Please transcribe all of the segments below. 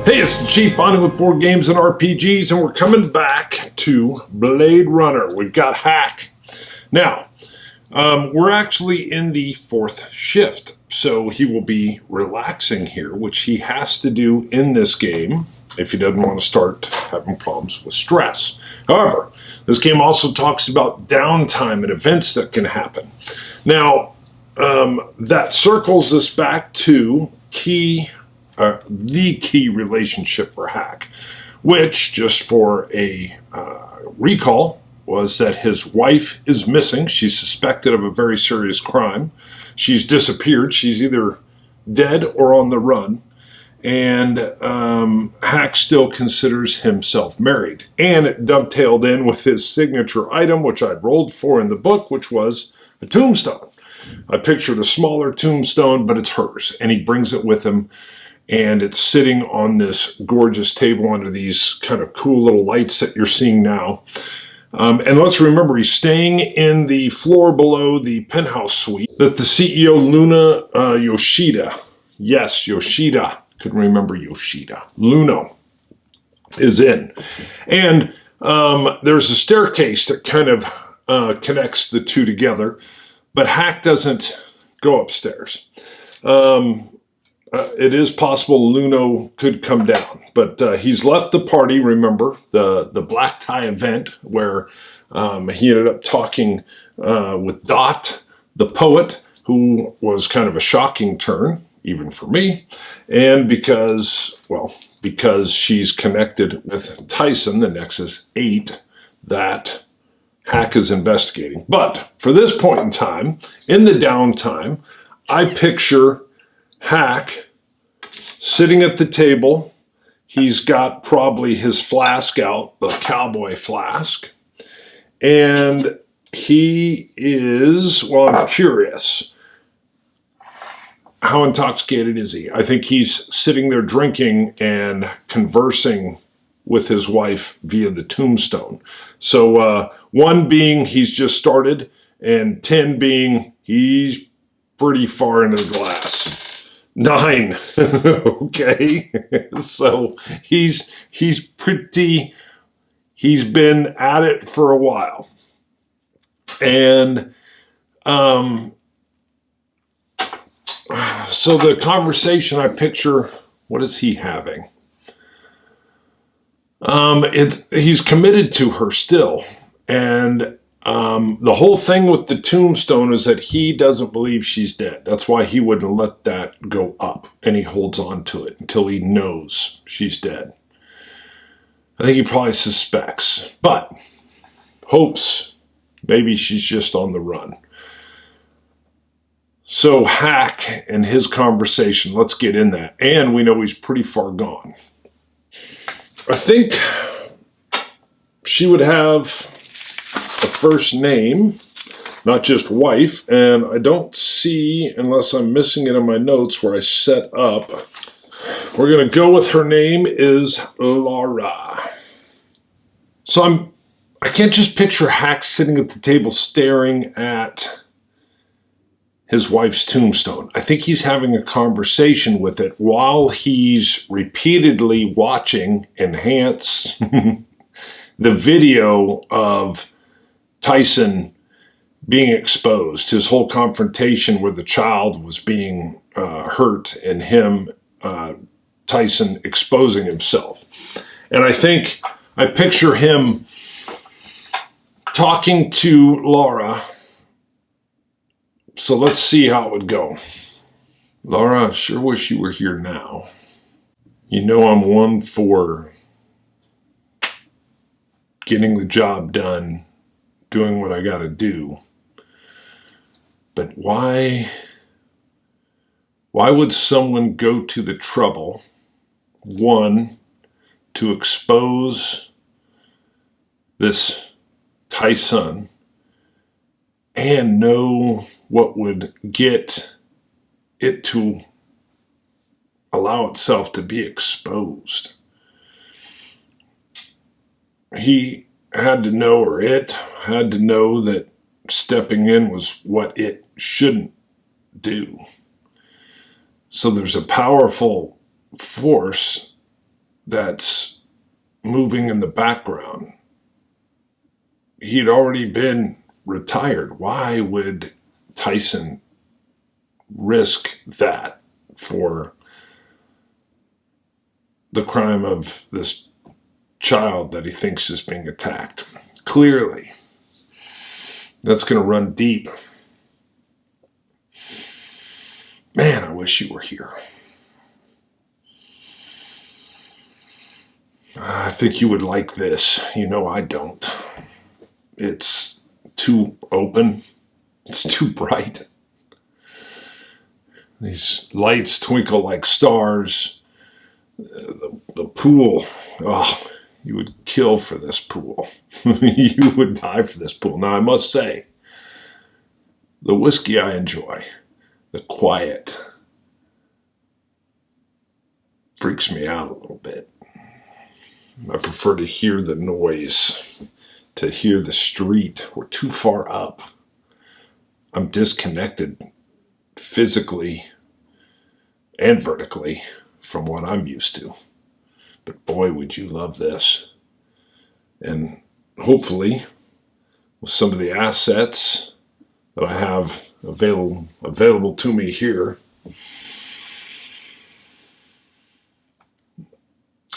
Hey, it's the Chief Bonnie with Board Games and RPGs, and we're coming back to Blade Runner. We've got Hack. Now, we're actually in the 4th shift, so he will be relaxing here, which he has to do in this game if he doesn't want to start having problems with stress. However, this game also talks about downtime and events that can happen. Now, that circles us back to the key relationship for Hack, which, just for a recall, was that his wife is missing. She's suspected of a very serious crime. She's disappeared. She's either dead or on the run. And Hack still considers himself married. And it dovetailed in with his signature item, which I'd rolled for in the book, which was a tombstone. I pictured a smaller tombstone, but it's hers. And he brings it with him. And it's sitting on this gorgeous table under these kind of cool little lights that you're seeing now. And let's remember, he's staying in the floor below the penthouse suite that the CEO, Luno Yoshida, yes, Yoshida, couldn't remember Yoshida, Luno, is in. And there's a staircase that kind of connects the two together, but Hack doesn't go upstairs. It is possible Luno could come down, but he's left the party, remember, the black tie event where he ended up talking with Dot, the poet, who was kind of a shocking turn, even for me, and because she's connected with Tyson, the Nexus 8, that Hack is investigating. But for this point in time, in the downtime, I picture Hack sitting at the table. He's got probably his flask out, the cowboy flask. And he is, well, I'm curious, how intoxicated is he? I think he's sitting there drinking and conversing with his wife via the tombstone. So 1 being he's just started, and 10 being he's pretty far into the glass. 9. Okay. So he's been at it for a while. And so the conversation I picture, what is he having? He's committed to her still. And the whole thing with the tombstone is that he doesn't believe she's dead. That's why he wouldn't let that go up, and he holds on to it until he knows she's dead. I think he probably suspects, but hopes maybe she's just on the run. So Hack and his conversation, let's get in that. And we know he's pretty far gone. I think she would have a first name, not just wife, and I don't see, unless I'm missing it in my notes where I set up, we're going to go with her name is Lara. So I can't just picture Hack sitting at the table staring at his wife's tombstone. I think he's having a conversation with it while he's repeatedly watching enhance the video of Tyson being exposed. His whole confrontation where the child was being hurt, and him, Tyson, exposing himself. And I picture him talking to Lara. So let's see how it would go. Lara, I sure wish you were here now. You know I'm one for getting the job done, doing what I got to do. But why would someone go to the trouble, 1, to expose this Tyson and know what would get it to allow itself to be exposed? He had to know, or it had to know, that stepping in was what it shouldn't do. So there's a powerful force that's moving in the background. He'd already been retired. Why would Tyson risk that for the crime of this child that he thinks is being attacked? Clearly, that's going to run deep. Man, I wish you were here. I think you would like this. You know I don't. It's too open. It's too bright. These lights twinkle like stars. The pool. Oh, you would kill for this pool. You would die for this pool. Now, I must say, the whiskey I enjoy, the quiet, freaks me out a little bit. I prefer to hear the noise, to hear the street. We're too far up. I'm disconnected physically and vertically from what I'm used to. But boy, would you love this. And hopefully, with some of the assets that I have available to me here,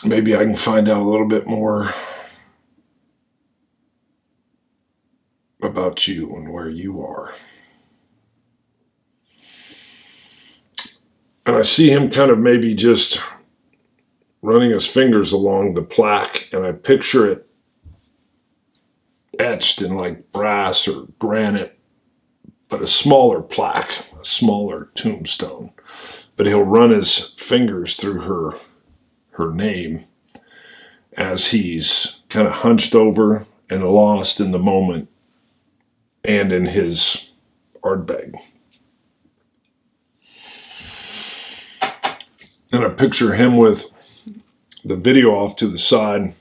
maybe I can find out a little bit more about you and where you are. And I see him kind of maybe just running his fingers along the plaque, and I picture it etched in like brass or granite, but a smaller plaque, a smaller tombstone. But he'll run his fingers through her name as he's kind of hunched over and lost in the moment and in his art bag. And I picture him with the video off to the side,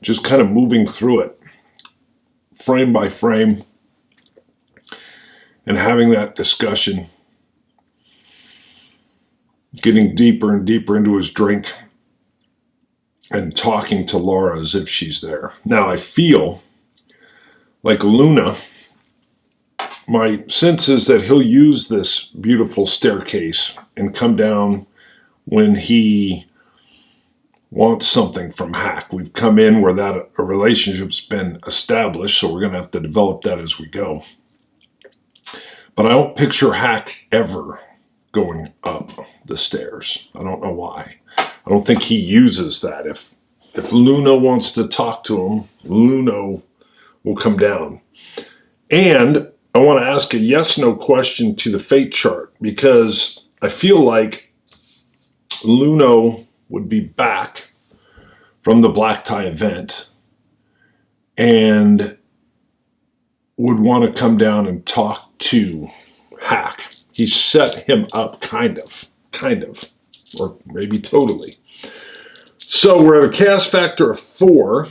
just kind of moving through it, frame by frame, and having that discussion, getting deeper and deeper into his drink, and talking to Lara as if she's there. Now, I feel like Luna, my sense is that he'll use this beautiful staircase and come down when he wants something from Hack. We've come in where that a relationship's been established, so we're going to have to develop that as we go. But I don't picture Hack ever going up the stairs. I don't know why. I don't think he uses that. If Luno wants to talk to him, Luno will come down. And I want to ask a yes-no question to the fate chart, because I feel like Luno would be back from the black tie event and would want to come down and talk to Hack. He set him up kind of, or maybe totally. So we're at a cast factor of 4.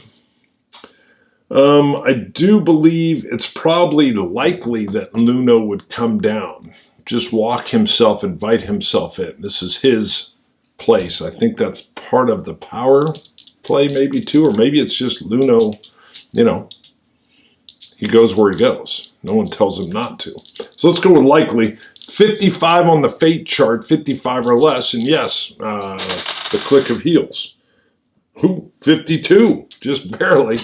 I do believe it's probably likely that Luno would come down, just walk himself, invite himself in. This is his place. I think that's part of the power play maybe too, or maybe it's just Luno, he goes where he goes. No one tells him not to. So let's go with likely. 55 on the fate chart, 55 or less, and yes, the click of heels. 52, just barely.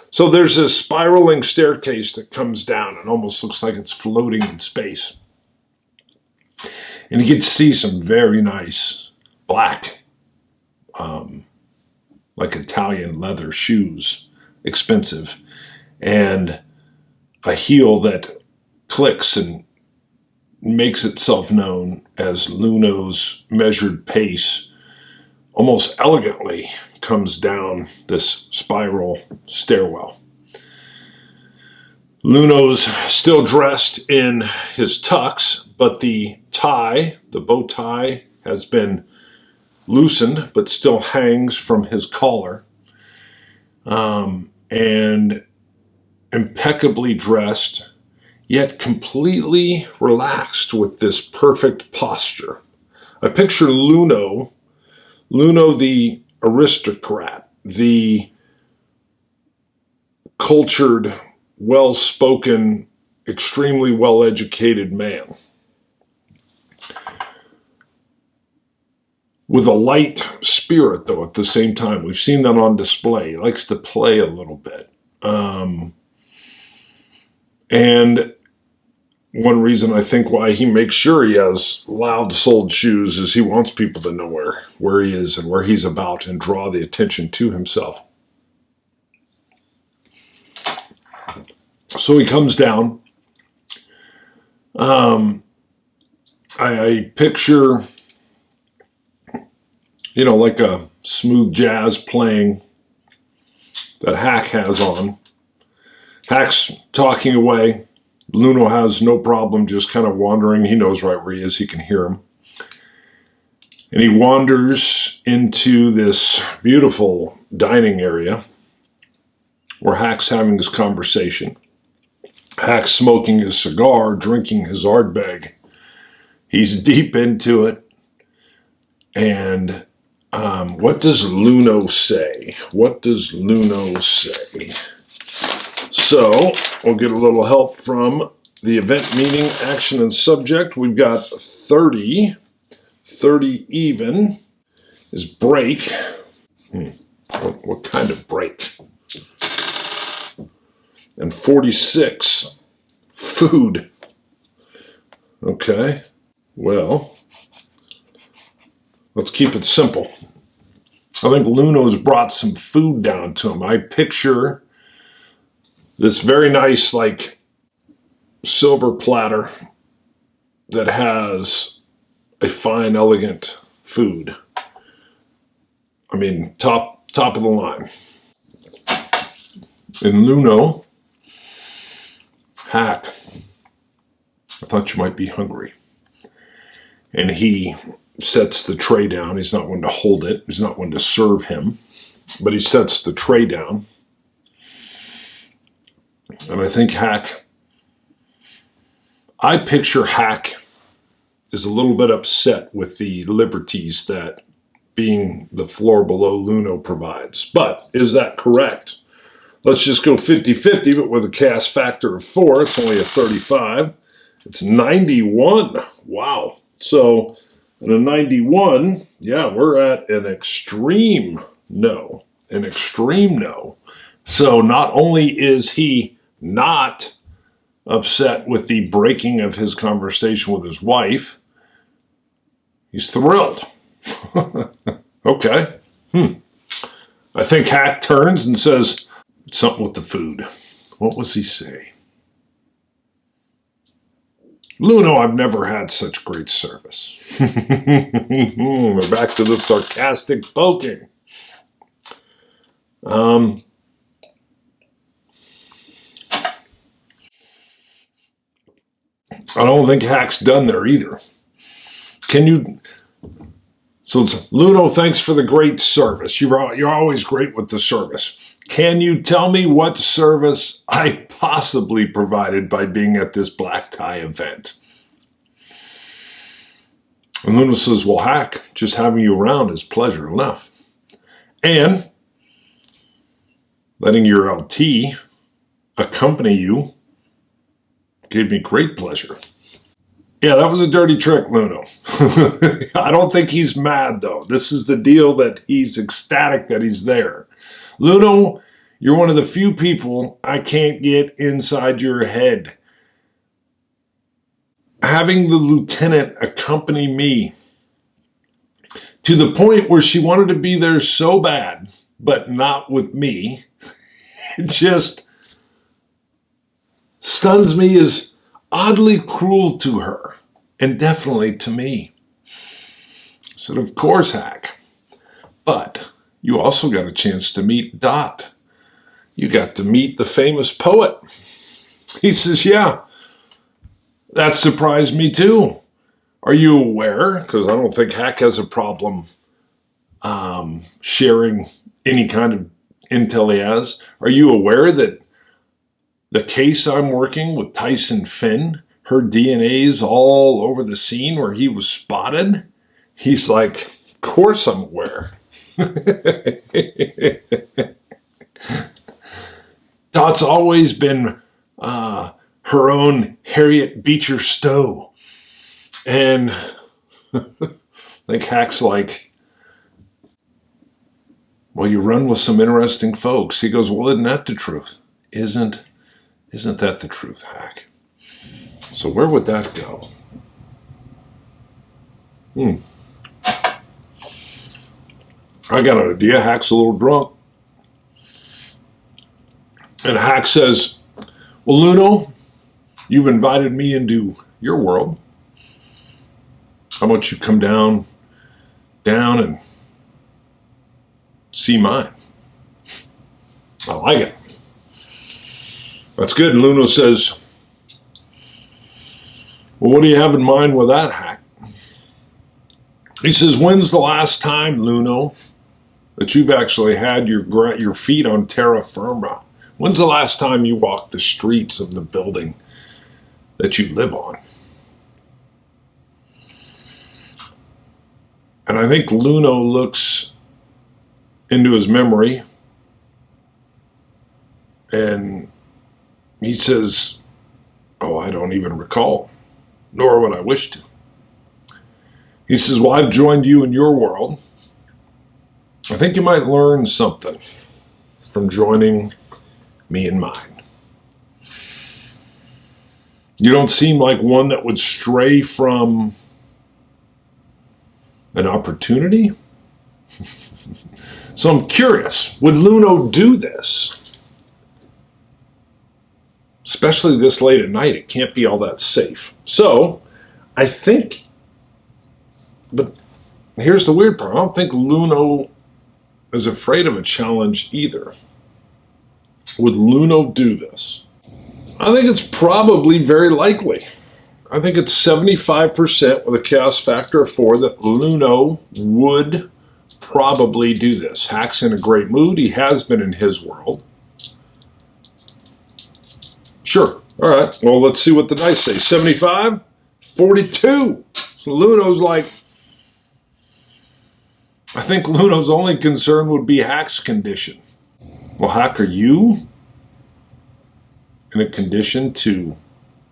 So there's a spiraling staircase that comes down and almost looks like it's floating in space. And you get to see some very nice black, like Italian leather shoes, expensive, and a heel that clicks and makes itself known as Luno's measured pace, almost elegantly comes down this spiral stairwell. Luno's still dressed in his tux, but the tie, the bow tie, has been loosened, but still hangs from his collar. And impeccably dressed yet completely relaxed with this perfect posture. I picture Luno the aristocrat, the cultured, well-spoken, extremely well-educated man, with a light spirit, though, at the same time. We've seen that on display. He likes to play a little bit. And one reason I think why he makes sure he has loud-soled shoes is he wants people to know where he is and where he's about and draw the attention to himself. So he comes down. I picture, like a smooth jazz playing that Hack has on. Hack's talking away. Luno has no problem just kind of wandering. He knows right where he is. He can hear him. And he wanders into this beautiful dining area where Hack's having his conversation. Hack's smoking his cigar, drinking his Ardbeg. He's deep into it. And what does Luno say? What does Luno say? So, we'll get a little help from the event, meaning, action, and subject. We've got 30. 30 even is break. What kind of break? And 46, food. Okay, well, let's keep it simple. I think Luno's brought some food down to him. I picture this very nice, silver platter that has a fine, elegant food. I mean, top of the line. And Luno, Hack, I thought you might be hungry. And he sets the tray down. He's not one to hold it. He's not one to serve him. But he sets the tray down. And I think I picture Hack is a little bit upset with the liberties that being the floor below Luno provides. But is that correct? Let's just go 50-50, but with a cast factor of 4. It's only a 35. It's 91. Wow. So in a 91, yeah, we're at an extreme no. An extreme no. So not only is he not upset with the breaking of his conversation with his wife, he's thrilled. Okay. I think Hack turns and says something with the food. What was he say? Luno, I've never had such great service. We're back to the sarcastic poking. I don't think Hack's done there either. So it's Luno, thanks for the great service. You're always great with the service. Can you tell me what service I possibly provided by being at this black tie event? And Luno says, well, Hack, just having you around is pleasure enough. And letting your LT accompany you gave me great pleasure. Yeah, that was a dirty trick, Luno. I don't think he's mad, though. This is the deal that he's ecstatic that he's there. Luno, you're one of the few people I can't get inside your head. Having the lieutenant accompany me to the point where she wanted to be there so bad, but not with me, it just stuns me as oddly cruel to her, and definitely to me. I said, of course, Hack. But you also got a chance to meet Dot. You got to meet the famous poet. He says, yeah, that surprised me too. Are you aware? Because I don't think Hack has a problem sharing any kind of intel he has. Are you aware that the case I'm working with Tyson Finn, her DNA's all over the scene where he was spotted. He's like, of course I'm aware. Dot's always been her own Harriet Beecher Stowe. And I think Hack's like, well, you run with some interesting folks. He goes, well, isn't that the truth? Isn't that the truth, Hack? So where would that go? I got an idea. Hack's a little drunk. And Hack says, well, Luno, you've invited me into your world. How about you come down and see mine? I like it. That's good. And Luno says, well, what do you have in mind with that, Hack? He says, when's the last time, Luno, that you've actually had your feet on terra firma? When's the last time you walked the streets of the building that you live on? And I think Luno looks into his memory and he says, oh, I don't even recall, nor would I wish to. He says, well, I've joined you in your world. I think you might learn something from joining me in mine. You don't seem like one that would stray from an opportunity. So I'm curious, would Luno do this? Especially this late at night, it can't be all that safe. So I think, but here's the weird part, I don't think Luno is afraid of a challenge either. Would Luno do this? I think it's probably very likely. I think it's 75% with a chaos factor of 4 that Luno would probably do this. Hack's in a great mood. He has been in his world. Sure. All right. Well, let's see what the dice say. 75, 42. So Luno's like, I think Luno's only concern would be Hack's condition. Well, Hack, are you in a condition to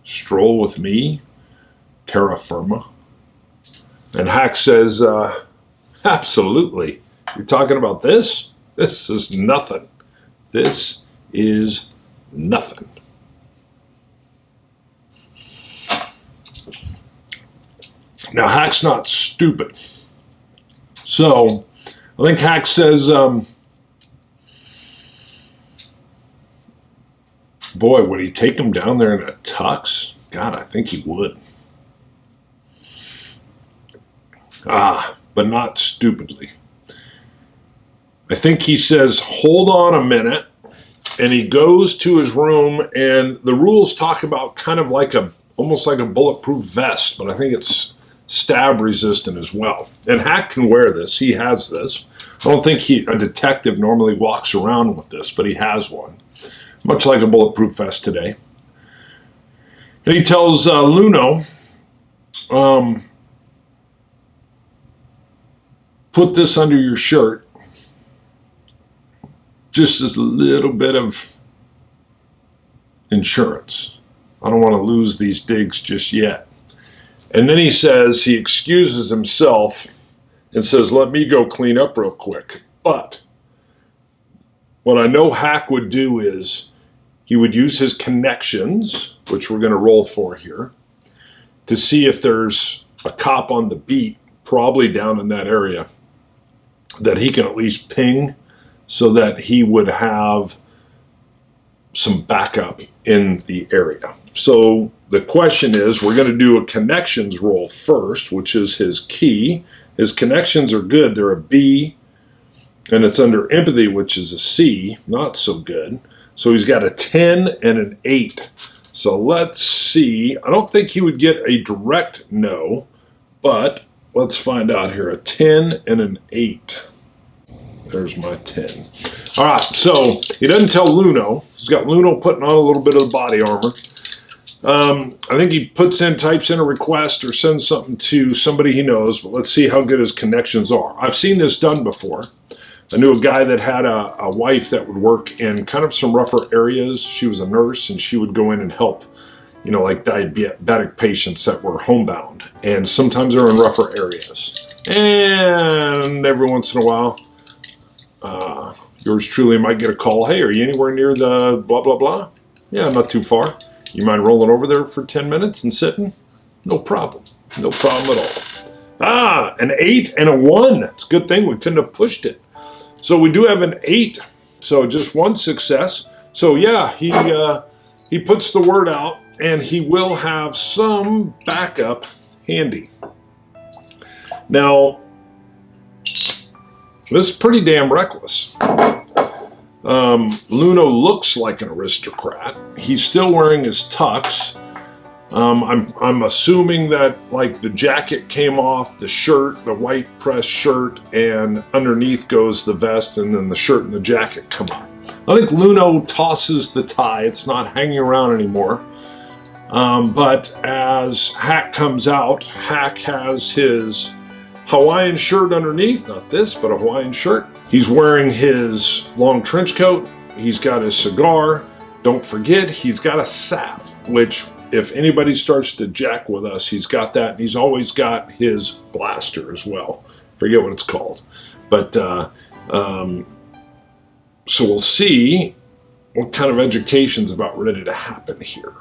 stroll with me, terra firma? And Hack says, absolutely. You're talking about this? This is nothing. This is nothing. Now, Hack's not stupid. So, I think Hack says, boy, would he take him down there in a tux? God, I think he would. But not stupidly. I think he says, hold on a minute, and he goes to his room, and the rules talk about kind of like almost like a bulletproof vest, but I think it's stab resistant as well. And Hack can wear this. He has this. I don't think a detective normally walks around with this, but he has one. Much like a bulletproof vest today. And he tells Luno, put this under your shirt, just as a little bit of insurance. I don't want to lose these digs just yet. And then he says, he excuses himself and says, let me go clean up real quick. But what I know Hack would do is he would use his connections, which we're going to roll for here, to see if there's a cop on the beat, probably down in that area, that he can at least ping so that he would have some backup in the area. So the question is, we're going to do a connections roll first, which is his key. His connections are good. They're a B, and it's under empathy, which is a C, not so good. So he's got a 10 and an 8. So let's see. I don't think he would get a direct no, but let's find out here. A 10 and an 8. There's my 10. All right, so he doesn't tell Luno. He's got Luno putting on a little bit of the body armor. I think he types in a request or sends something to somebody he knows, but let's see how good his connections are. I've seen this done before. I knew a guy that had a wife that would work in kind of some rougher areas. She was a nurse, and she would go in and help, you know, like diabetic patients that were homebound. And sometimes they're in rougher areas. And every once in a while, yours truly might get a call. Hey, are you anywhere near the blah, blah, blah? Yeah, not too far. You mind rolling over there for 10 minutes and sitting? No problem. No problem at all. Ah, an 8 and a 1. It's a good thing we couldn't have pushed it. So we do have an 8. So just one success. So yeah, he puts the word out, and he will have some backup handy. Now, this is pretty damn reckless. Luno looks like an aristocrat. He's still wearing his tux. I'm assuming that like the jacket came off, the shirt, the white pressed shirt, and underneath goes the vest, and then the shirt and the jacket come up. I think Luno tosses the tie. It's not hanging around anymore. But as Hack comes out, Hack has his Hawaiian shirt underneath, not this, but a Hawaiian shirt. He's wearing his long trench coat. He's got his cigar. Don't forget, he's got a sap, which if anybody starts to jack with us, he's got that. And he's always got his blaster as well. Forget what it's called. But so we'll see what kind of education's about ready to happen here.